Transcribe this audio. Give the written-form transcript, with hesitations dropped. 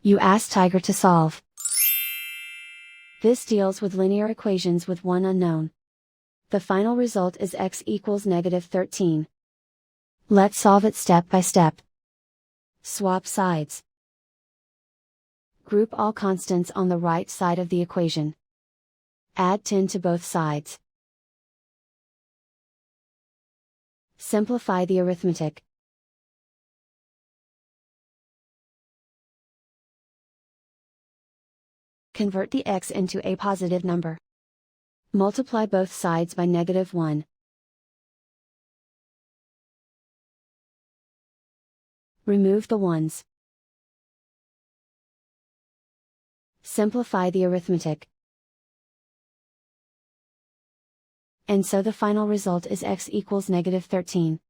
You ask Tiger to solve. This deals with linear equations with one unknown. The final result is x equals -13. Let's solve it step by step. Swap sides. Group all constants on the right side of the equation. Add 10 to both sides. Simplify the arithmetic. Convert the x into a positive number. Multiply both sides by -1. Remove the ones. Simplify the arithmetic. And so the final result is x equals -13.